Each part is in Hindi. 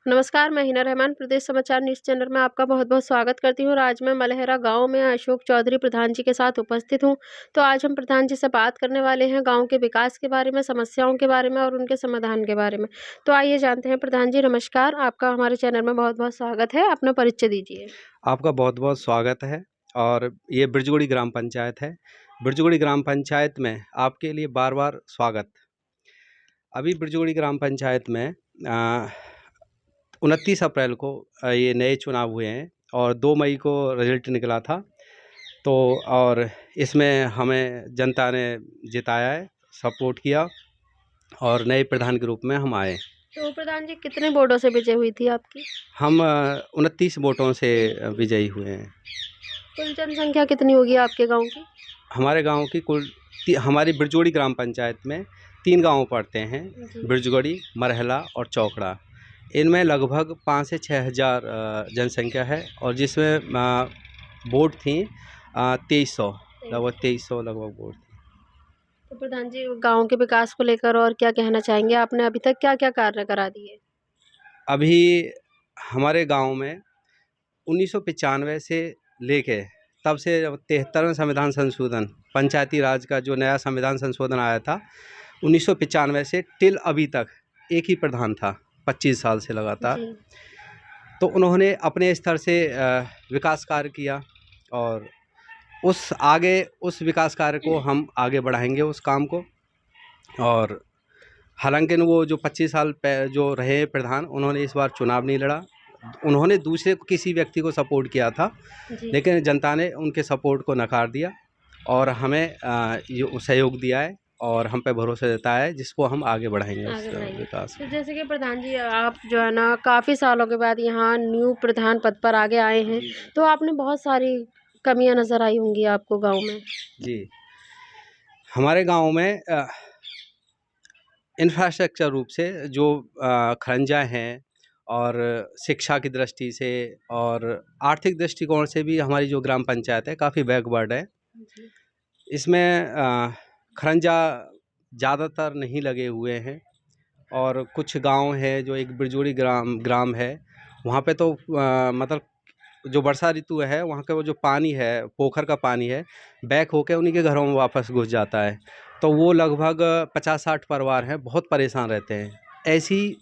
नमस्कार, मैं हिना रहमान प्रदेश समाचार न्यूज़ चैनल में आपका बहुत-बहुत स्वागत करती हूँ और आज मैं मलहरा गाँव में अशोक चौधरी प्रधान जी के साथ उपस्थित हूँ। तो आज हम प्रधान जी से बात करने वाले हैं गाँव के विकास के बारे में, समस्याओं के बारे में और उनके समाधान के बारे में। तो आइए जानते हैं प्रधान जी नमस्कार, आपका हमारे चैनल में बहुत-बहुत स्वागत है। अपना परिचय दीजिए। आपका बहुत-बहुत स्वागत है और ये बिरजगुड़ी ग्राम पंचायत है। बिरजगुड़ी ग्राम पंचायत में आपके लिए बार-बार स्वागत। अभी बिरजगुड़ी ग्राम पंचायत में 29 अप्रैल को ये नए चुनाव हुए हैं और 2 मई को रिज़ल्ट निकला था। तो और इसमें हमें जनता ने जिताया है, सपोर्ट किया और नए प्रधान के रूप में हम आए। तो प्रधान जी कितने वोटों से विजय हुई थी आपकी? हम 29 वोटों से विजयी हुए हैं। कुल जनसंख्या कितनी होगी आपके गाँव की? हमारे गांव की हमारी बिरजोड़ी ग्राम पंचायत में 3 गांव पड़ते हैं, जी। बिरजगोड़ी, मरहला और चौकड़ा। इनमें लगभग 5 से 6 हज़ार जनसंख्या है और जिसमें वोट थी 2300 लगभग 2300 लगभग वोट थी। तो प्रधान जी गाँव के विकास को लेकर और क्या कहना चाहेंगे? आपने अभी तक क्या-क्या कार्य करा दिए? अभी हमारे गांव में 1995 से लेके तब से 73वें संविधान संशोधन पंचायती राज का जो नया संविधान संशोधन आया था 1995 से टिल अभी तक एक ही प्रधान था 25 साल से लगातार। जी। तो उन्होंने अपने स्तर से विकास कार्य किया और उस विकास कार्य को हम आगे बढ़ाएंगे उस काम को। और हालांकि वो जो 25 साल जो रहे प्रधान उन्होंने इस बार चुनाव नहीं लड़ा। उन्होंने दूसरे को किसी व्यक्ति को सपोर्ट किया था जी। लेकिन जनता ने उनके सपोर्ट को नकार दिया और हमें ये सहयोग दिया है और हम पे भरोसा जताया है जिसको हम आगे बढ़ाएंगे उस आगे बढ़ाएँगे। विकास तो में। जैसे कि प्रधान जी आप जो है ना काफ़ी सालों के बाद यहाँ न्यू प्रधान पद पर आगे आए हैं, जी तो आपने बहुत सारी कमियाँ नज़र आई होंगी आपको गाँव में? जी हमारे गांव में इंफ्रास्ट्रक्चर रूप से जो खरंजा हैं और शिक्षा की दृष्टि से और आर्थिक दृष्टिकोण से भी हमारी जो ग्राम पंचायत है काफ़ी बैकवर्ड है। जी। इसमें खरंजा ज़्यादातर नहीं लगे हुए हैं और कुछ गांव है जो एक बिरजोड़ी ग्राम ग्राम है वहाँ पे तो मतलब जो वर्षा ऋतु है वहाँ का वो जो पानी है पोखर का पानी है बैक होके उन्हीं के घरों में वापस घुस जाता है। तो वो लगभग 50-60 परिवार हैं बहुत परेशान रहते हैं। ऐसी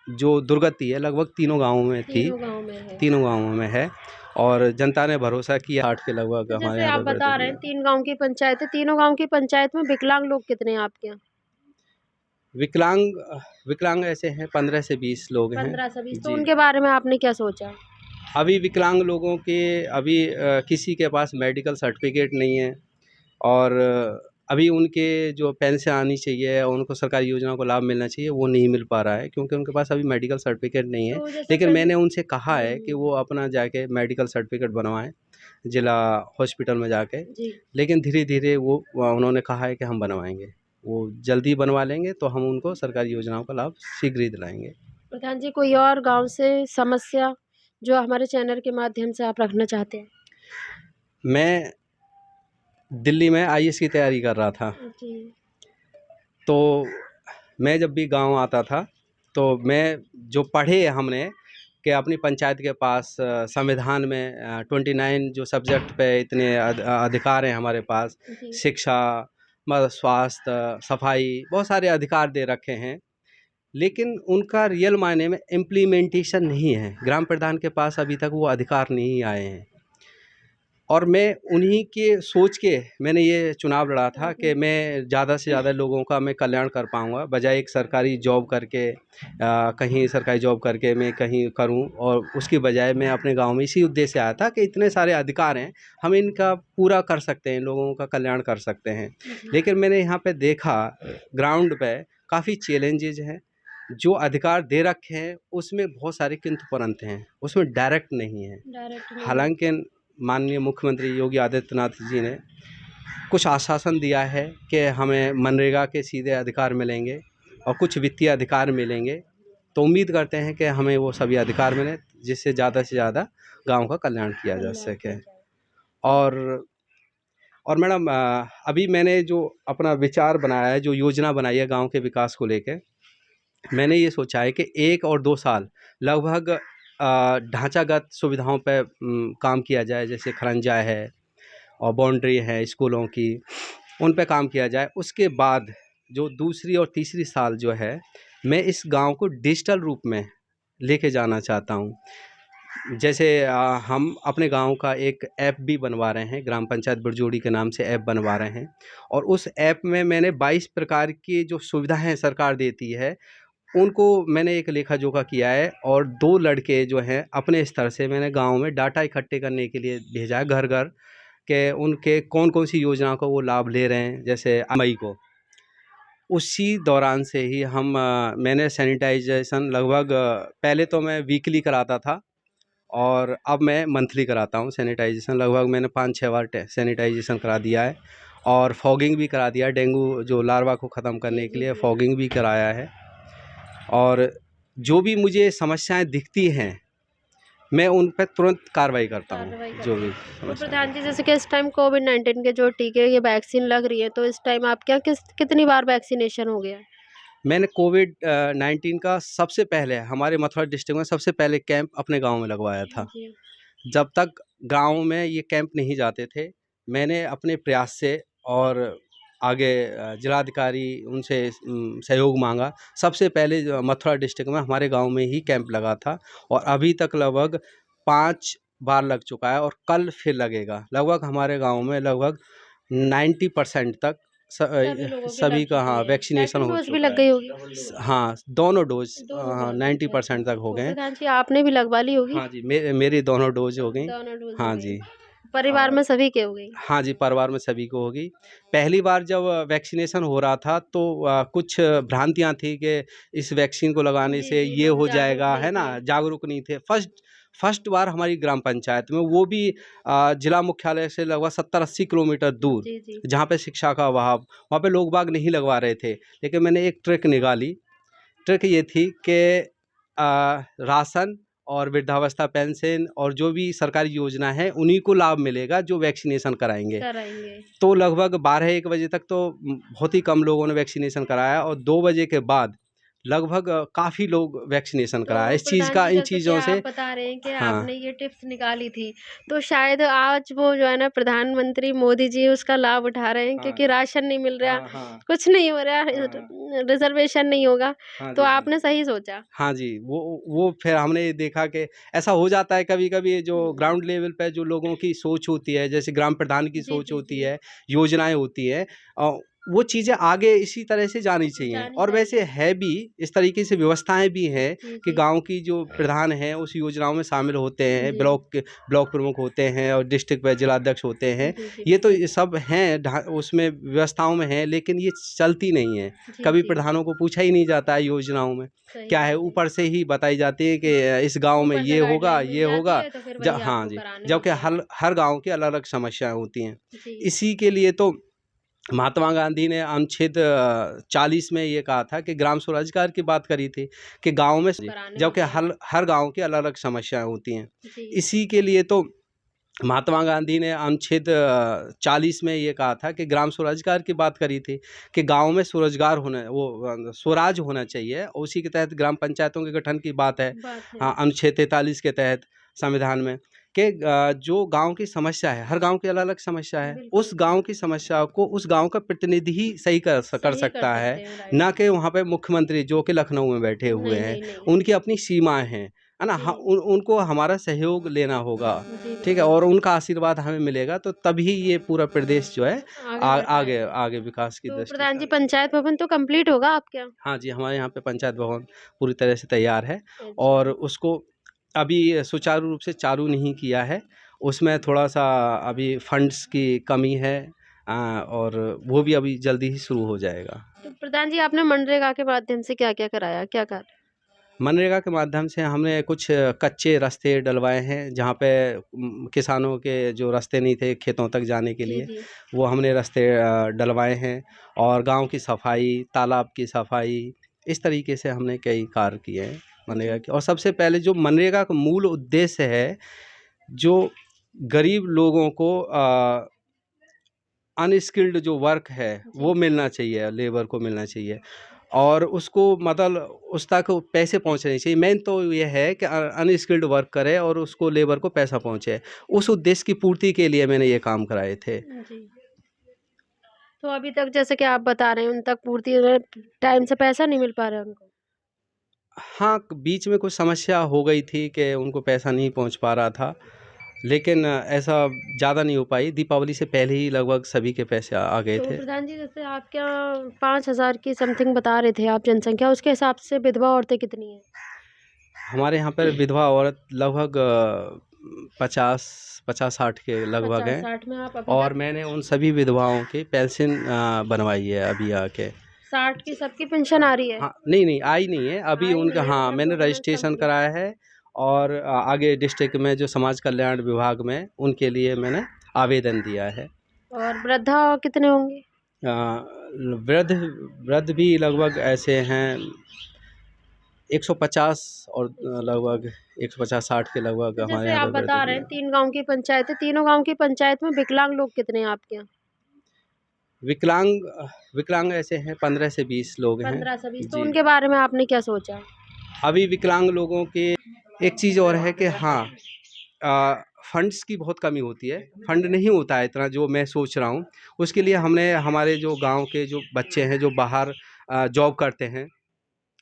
जो दुर्गति है लगभग तीनों गांवों में थी, तीनों गाँव में है। तीनों गांवों में है और जनता ने भरोसा किया 60 के लगभग तो हमारे जैसे यहाँ आप पे बता वर्डिक्ट रहे हैं हुआ। 3 गाँव की पंचायत है, तीनों गाँव की पंचायत में विकलांग लोग कितने हैं आपके यहाँ? विकलांग विकलांग ऐसे हैं 15 से 20 लोग हैं। 15 से 20 तो जी उनके बारे में आपने क्या सोचा? अभी विकलांग लोगों के अभी किसी के पास मेडिकल सर्टिफिकेट नहीं है और अभी उनके जो पेंशन आनी चाहिए उनको सरकारी योजनाओं को लाभ मिलना चाहिए वो नहीं मिल पा रहा है क्योंकि उनके पास अभी मेडिकल सर्टिफिकेट नहीं है। तो जैसे लेकिन मैंने उनसे कहा है कि हुँ। वो अपना जाके मेडिकल सर्टिफिकेट बनवाएं जिला हॉस्पिटल में जाके। जी। लेकिन धीरे-धीरे वो उन्होंने कहा है कि हम बनवाएंगे, वो जल्दी बनवा लेंगे तो हम उनको सरकारी योजनाओं का लाभ शीघ्र ही दिलाएंगे। प्रधान जी कोई और गाँव से समस्या जो हमारे चैनल के माध्यम से आप रखना चाहते हैं? मैं दिल्ली में आईएएस की तैयारी कर रहा था जी। तो मैं जब भी गांव आता था तो मैं जो पढ़े हमने कि अपनी पंचायत के पास संविधान में 29 जो सब्जेक्ट पे इतने अधिकार हैं हमारे पास, जी। शिक्षा, स्वास्थ्य, सफाई बहुत सारे अधिकार दे रखे हैं लेकिन उनका रियल मायने में इम्प्लीमेंटेशन नहीं है। ग्राम प्रधान के पास अभी तक वो अधिकार नहीं आए हैं और मैं उन्हीं के सोच के मैंने ये चुनाव लड़ा था कि मैं ज़्यादा से ज़्यादा लोगों का मैं कल्याण कर पाऊँगा बजाय एक सरकारी जॉब करके कहीं सरकारी जॉब करके मैं कहीं करूँ और उसकी बजाय मैं अपने गांव में इसी उद्देश्य से आया था कि इतने सारे अधिकार हैं हम इनका पूरा कर सकते हैं, लोगों का कल्याण कर सकते हैं। लेकिन मैंने यहाँ पे देखा ग्राउंड पे काफ़ी चैलेंजेज हैं। जो अधिकार दे रखे हैं उसमें बहुत सारे किंतु परंत हैं, उसमें डायरेक्ट नहीं है। डायरेक्ट नहीं है। हालांकि माननीय मुख्यमंत्री योगी आदित्यनाथ जी ने कुछ आश्वासन दिया है कि हमें मनरेगा के सीधे अधिकार मिलेंगे और कुछ वित्तीय अधिकार मिलेंगे। तो उम्मीद करते हैं कि हमें वो सभी अधिकार मिलें जिससे ज़्यादा से ज़्यादा गांव का कल्याण किया जा कल्याण सके। किया जाए। और और मैडम अभी मैंने जो अपना विचार बनाया है, जो योजना बनाई है गांव के विकास को लेके, मैंने ये सोचा है कि 1 और 2 साल लगभग ढांचागत सुविधाओं पे काम किया जाए, जैसे खरंजा है और बाउंड्री है स्कूलों की, उन पे काम किया जाए। उसके बाद जो दूसरी और तीसरी साल जो है, मैं इस गांव को डिजिटल रूप में लेके जाना चाहता हूँ। जैसे हम अपने गांव का एक ऐप भी बनवा रहे हैं, ग्राम पंचायत बुरजोड़ी के नाम से ऐप बनवा रहे हैं, और उस ऐप में मैंने 22 प्रकार की जो सुविधाएं सरकार देती है उनको मैंने एक लेखा जोखा किया है, और 2 लड़के जो हैं अपने स्तर से मैंने गांव में डाटा इकट्ठे करने के लिए भेजा है, घर घर के उनके कौन कौन सी योजनाओं को वो लाभ ले रहे हैं, जैसे मई को। उसी दौरान से ही मैंने सैनिटाइजेशन लगभग पहले तो मैं वीकली कराता था, और अब मैं मंथली कराता हूँ सैनिटाइजेशन। लगभग मैंने 5-6 बार सैनिटाइजेशन करा दिया है, और फॉगिंग भी करा दिया, डेंगू जो लार्वा को ख़त्म करने के लिए फॉगिंग भी कराया है। और जो भी मुझे समस्याएं दिखती हैं मैं उन पर तुरंत कार्रवाई करता हूँ, जो भी तो समस्या। प्रधान जी, जैसे कि इस टाइम कोविड-19 के जो टीके ये वैक्सीन लग रही है, तो इस टाइम आपके यहाँ कितनी बार वैक्सीनेशन हो गया? मैंने कोविड 19 का सबसे पहले हमारे मथुरा डिस्ट्रिक्ट में सबसे पहले कैंप अपने गांव में लगवाया था। जी। जब तक गांव में ये कैंप नहीं जाते थे, मैंने अपने प्रयास से और आगे जिलाधिकारी उनसे सहयोग मांगा। सबसे पहले जो मथुरा डिस्ट्रिक्ट में हमारे गांव में ही कैंप लगा था, और अभी तक लगभग 5 बार लग चुका है, और कल फिर लगेगा। लगभग हमारे गांव में लगभग 90% तक सभी लोगों की लग सभी का, चुकी हाँ, है। वैक्सीनेशन सेकंड हो डोज़ भी चुका लग है। गई होगी? हाँ, दोनों डोज दोनों डोज़, 90% अच्छा। तक हो तो गए हैं। प्रधान जी, आपने भी लगवा ली होगी? हाँ जी, मेरी दोनों डोज हो गई। दोनों डोज़ हो हाँ गई। जी। परिवार और में सभी के हो गई? हाँ जी, परिवार में सभी को होगी। पहली बार जब वैक्सीनेशन हो रहा था तो कुछ भ्रांतियाँ थी कि इस वैक्सीन को लगाने जी, से जी, ये लोग हो जागरूक जाएगा, नहीं है थे। ना? जागरूक नहीं थे। फर्स्ट बार हमारी ग्राम पंचायत में, वो भी जिला मुख्यालय से लगभग 70-80 किलोमीटर दूर, जी, जी। जहाँ पे शिक्षा का अभाव, वहाँ पे लोग बाग नहीं लगवा रहे थे। लेकिन मैंने एक ट्रिक निकाली। ट्रिक ये थी कि राशन और वृद्धावस्था पेंशन और जो भी सरकारी योजना है उन्हीं को लाभ मिलेगा जो वैक्सीनेशन कराएंगे। कराएँगे। तो लगभग 12-1 बजे तक तो बहुत ही कम लोगों ने वैक्सीनेशन कराया, और 2 बजे के बाद लगभग काफ़ी लोग वैक्सीनेशन कराया। तो इस चीज़ प्रधान का, जी, इन जैसे कि चीज़ों से। आप बता रहे हैं कि हाँ, आपने ये टिप्स निकाली थी, तो शायद आज वो जो है ना प्रधानमंत्री मोदी जी उसका लाभ उठा रहे हैं, हाँ, क्योंकि राशन नहीं मिल रहा, हाँ, हाँ, कुछ नहीं हो रहा, हाँ, रिज़र्वेशन नहीं होगा, हाँ तो जी, हाँ आपने जी। सही सोचा। हाँ जी, वो फिर हमने ये देखा कि ऐसा हो जाता है कभी-कभी, जो हुँ। ग्राउंड लेवल पे जो लोगों की सोच होती है, जैसे ग्राम प्रधान की जी, सोच जी, होती जी। है, योजनाएँ होती हैं, अ, वो चीज़ें आगे इसी तरह से जानी चाहिए, जानी और वैसे चाहिए। है भी, इस तरीके से व्यवस्थाएँ भी हैं जी, कि जी। गाँव की जो प्रधान हैं उस योजनाओं में शामिल होते हैं, जी। ब्लॉक प्रमुख होते हैं और डिस्ट्रिक्ट व जिलाध्यक्ष होते हैं। जी, जी, ये तो बिल्कुल। ये सब हैं, उसमें व्यवस्थाओं में हैं, लेकिन ये चलती नहीं है। जी, कभी जी। प्रधानों को पूछा ही नहीं जाता है योजनाओं में। सही क्या है, बात है। ऊपर से ही बताई जाती है कि इस गाँव में ऊपर से ये होगा, गाइडलाइन मिल ये जाती होगा। है, तो फिर ज वही हाँ आपको जी, कराने जबकि होते हैं। हर गाँव की अलग-अलग समस्याएँ होती हैं। जी। इसी के लिए तो महात्मा गांधी ने अनुच्छेद 40 में ये कहा था कि ग्राम स्वरोजगार की बात करी थी कि गाँव में, कराने जबकि होते हैं। हर गाँव की अलग-अलग समस्याएँ होती हैं। जी। इसी के लिए तो महात्मा गांधी ने अनुच्छेद 40 में ये कहा था कि ग्राम स्वरोजगार की बात करी थी कि गांव में स्वरोजगार होना, वो स्वराज होना चाहिए। उसी के तहत ग्राम पंचायतों के गठन की बात है, बात है। हाँ, अनुच्छेद 43 के तहत संविधान में, कि जो गांव की समस्या है, हर गांव की अलग अलग समस्या है, बिल्कुल, उस गांव की समस्या को उस गांव का प्रतिनिधि ही सही कर सही कर सकता है। सकते हैं, राइट। ना कि वहाँ पे मुख्यमंत्री जो कि लखनऊ में बैठे हुए नहीं, हैं, नहीं, नहीं। उनकी अपनी सीमाएं हैं, है ना? जी। उनको हमारा सहयोग लेना होगा। जी, ठीक है, बिल्कुल। और उनका आशीर्वाद हमें मिलेगा, तो तभी ये पूरा प्रदेश जो है आगे बढ़ आगे पाएगा। आगे विकास की तो दृष्टि से प्रधान जी, आगे। पंचायत भवन तो कंप्लीट होगा आपके यहाँ? हाँ जी, हमारे यहाँ पे पंचायत भवन पूरी तरह से तैयार है, अच्छा। और उसको अभी सुचारू रूप से चालू नहीं किया है। उसमें थोड़ा-सा अभी फंड्स की कमी है, और वो भी अभी जल्दी ही शुरू हो जाएगा। तो प्रधान जी, आपने मनरेगा के माध्यम से क्या-क्या कराया? क्या कार्य? मनरेगा के माध्यम से हमने कुछ कच्चे रास्ते डलवाए हैं, जहाँ पे किसानों के जो रास्ते नहीं थे खेतों तक जाने के जी, लिए, जी। वो हमने रास्ते डलवाए हैं, और गांव की सफाई, तालाब की सफाई, इस तरीके से हमने कई कार्य किए हैं मनरेगा जी। के। और सबसे पहले जो मनरेगा का मूल उद्देश्य है, जो गरीब लोगों को अनस्किल्ड जो वर्क है वो जी। मिलना चाहिए, लेबर को मिलना चाहिए। और उसको मतलब उस तक पैसे पहुंचने चाहिए। मेन तो ये है कि अनस्किल्ड वर्क करे और उसको लेबर को पैसा पहुंचे। उस उद्देश्य की पूर्ति के लिए मैंने ये काम कराए थे। जी। तो अभी तक जैसे कि आप बता रहे हैं उन तक पूर्ति टाइम से पैसा नहीं मिल पा रहा है उनको। हाँ, बीच में कुछ समस्या हो गई थी कि उनको पैसा नहीं पहुंच पा रहा था, लेकिन ऐसा ज़्यादा नहीं हो पाई। दीपावली से पहले ही लगभग सभी के पैसे आ गए तो थे। प्रधान जी जैसे आप क्या 5,000 की समथिंग बता रहे थे आप जनसंख्या, उसके हिसाब से विधवा औरतें कितनी हैं? हमारे यहाँ पर विधवा औरत लगभग 50-60 के लगभग हैं। 50-60 में आप अभी और तक मैंने उन सभी विधवाओं की पेंशन बनवाई है अभी आके। 60 की सबकी पेंशन आ रही है? हाँ, नहीं आई नहीं है अभी आई उनका। नहीं है, हाँ, मतलब मैंने 2 मंथ रजिस्ट्रेशन कंप्लीट। कराया है और आगे डिस्ट्रिक्ट में जो समाज कल्याण विभाग में उनके लिए मैंने आवेदन दिया है। और वृद्धा कितने होंगे? वृद्ध वृद्ध भी लगभग ऐसे हैं 150 और लगभग 150-60 के लगभग तो हमारे जैसे यहाँ आप पे वृद्ध बता भी रहे हैं हैं। 3 गाँव की पंचायत है, तीनों गाँव की पंचायत में विकलांग लोग कितने हैं आपके यहाँ? विकलांग ऐसे हैं 15 से 20 लोग हैं। 15 से 20। तो जी। उनके बारे में आपने क्या सोचा? अभी विकलांग लोगों के एक चीज़ और है कि हाँ, फंड्स की बहुत कमी होती है। फंड नहीं होता है इतना जो मैं सोच रहा हूँ। उसके लिए हमने हमारे जो गांव के जो बच्चे हैं जो बाहर जॉब करते हैं,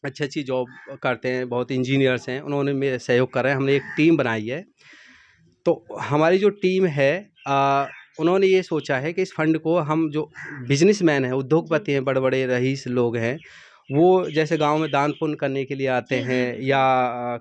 अच्छी जॉब करते हैं, बहुत इंजीनियर्स हैं, उन्होंने मेरे सहयोग कर रहे हैं। हमने एक टीम बनाई है। तो हमारी जो टीम है उन्होंने ये सोचा है कि इस फंड को हम जो बिजनेसमैन हैं, उद्योगपति हैं, बड़े बड़े रईस लोग हैं, वो जैसे गांव में दान पुण्य करने के लिए आते हैं या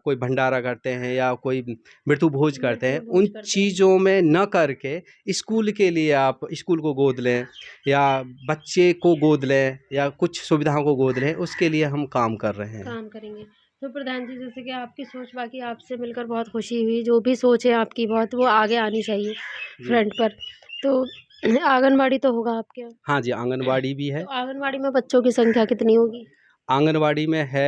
कोई भंडारा करते हैं या कोई मृत्यु भोज करते हैं, उन चीज़ों में न करके स्कूल के लिए आप स्कूल को गोद लें या बच्चे को गोद लें या कुछ सुविधाओं को गोद लें, उसके लिए हम काम कर रहे हैं। काम करेंगे। तो प्रधान जी जैसे कि आपकी सोच, बाकी आपसे मिलकर बहुत खुशी हुई। जो भी सोच है आपकी बहुत, वो आगे आनी चाहिए फ्रंट पर। तो आंगनबाड़ी तो होगा आपके यहाँ? हाँ जी, आंगनबाड़ी भी है। तो आंगनबाड़ी में बच्चों की संख्या कितनी होगी? आंगनबाड़ी में है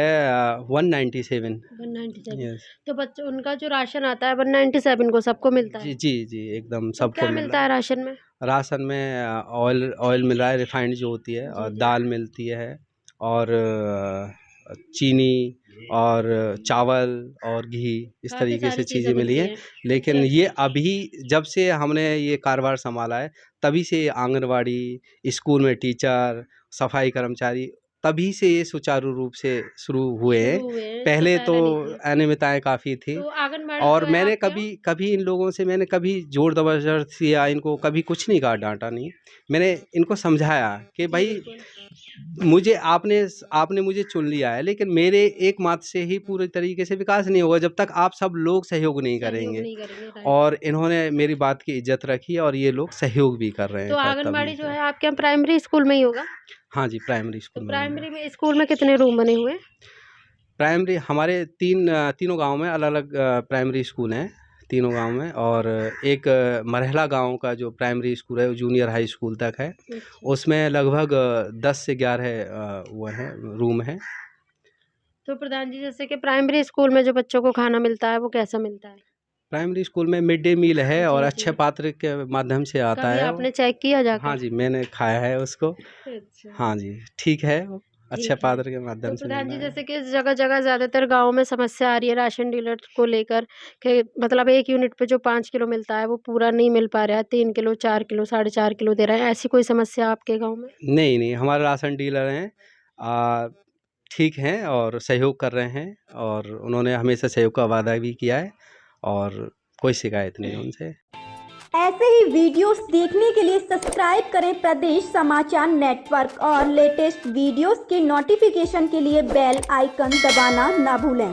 197। 197। यस। तो बच्चों उनका जो राशन आता है 197 को सबको मिलता जी है? जी जी, एकदम तो सबको क्या मिल मिलता रहा है राशन में? है। राशन में ऑयल मिल रहा है, रिफाइंड जो होती है, और जी। दाल मिलती है और चीनी और चावल और घी, इस काफ़ी तरीके से सारी चीज़ें चीज़ें मिली मिलती हैं। हैं। लेकिन अच्छा। ये अभी जब से हमने ये कारोबार संभाला है, तभी से आंगनवाड़ी, स्कूल में टीचर, सफाई कर्मचारी, तभी से ये सुचारू रूप से शुरू हुए हैं। इससे पहले तो पहले नहीं थे। अनियमितताएँ काफ़ी थी। तो आंगनबाड़ी और जो है मैंने आपके यहाँ? कभी इन लोगों से मैंने कभी ज़ोर ज़बरदस्ती या इनको कभी कुछ नहीं कहा, डाँटा नहीं। मैंने इनको समझाया कि जी, भाई बिल्कुल। मुझे आपने मुझे चुन लिया है, लेकिन मेरे एकमात्र से ही पूरे तरीके से विकास नहीं होगा जब तक आप सब लोग सहयोग नहीं सहयोग करेंगे। नहीं करेंगे, राइट। और इन्होंने मेरी बात की इज़्ज़त रखी और ये लोग सहयोग भी कर रहे तो हैं आंगनबाड़ी तभी जो से। है आपके यहाँ प्राइमरी स्कूल में ही होगा? हाँ जी, प्राइमरी तो स्कूल में भी है। प्राइमरी में स्कूल में कितने रूम बने हुए हैं? प्राइमरी हमारे तीनों गाँव में अलग-अलग प्राइमरी स्कूल हैं, तीनों गाँव में। और एक मरहला गाँव का जो प्राइमरी स्कूल है वो जूनियर हाई स्कूल तक है। उसमें लगभग 10 से 11 वो हैं, रूम हैं। तो प्रधान जी जैसे कि प्राइमरी स्कूल में जो बच्चों को खाना मिलता है वो कैसा मिलता है? प्राइमरी स्कूल में मिड डे मील है और जी, अच्छे जी। पात्र के माध्यम से आता कभी है वो। आपने चेक किया जाकर? हाँ जी, मैंने खाया है उसको। अच्छा। हाँ जी, ठीक है वो, अच्छे ठीक है। पात्र के तो माध्यम से प्रधान मिल जी रहा है। जैसे कि जगह-जगह ज़्यादातर गाँव में समस्या आ रही है राशन डीलर को लेकर कि मतलब 1 यूनिट पे जो 5 किलो मिलता है वो पूरा नहीं मिल पा रहा है, 3 किलो, 4 किलो, 4.5 किलो दे रहे हैं। ऐसी कोई समस्या आपके गाँव में? नहीं, हमारे राशन डीलर हैं, ठीक हैं और सहयोग कर रहे हैं और उन्होंने हमेशा सहयोग का वादा भी किया है और कोई शिकायत नहीं है उनसे। ऐसे ही वीडियोस देखने के लिए सब्सक्राइब करें प्रदेश समाचार नेटवर्क और लेटेस्ट वीडियोस के नोटिफिकेशन के लिए बेल आइकन दबाना ना भूलें।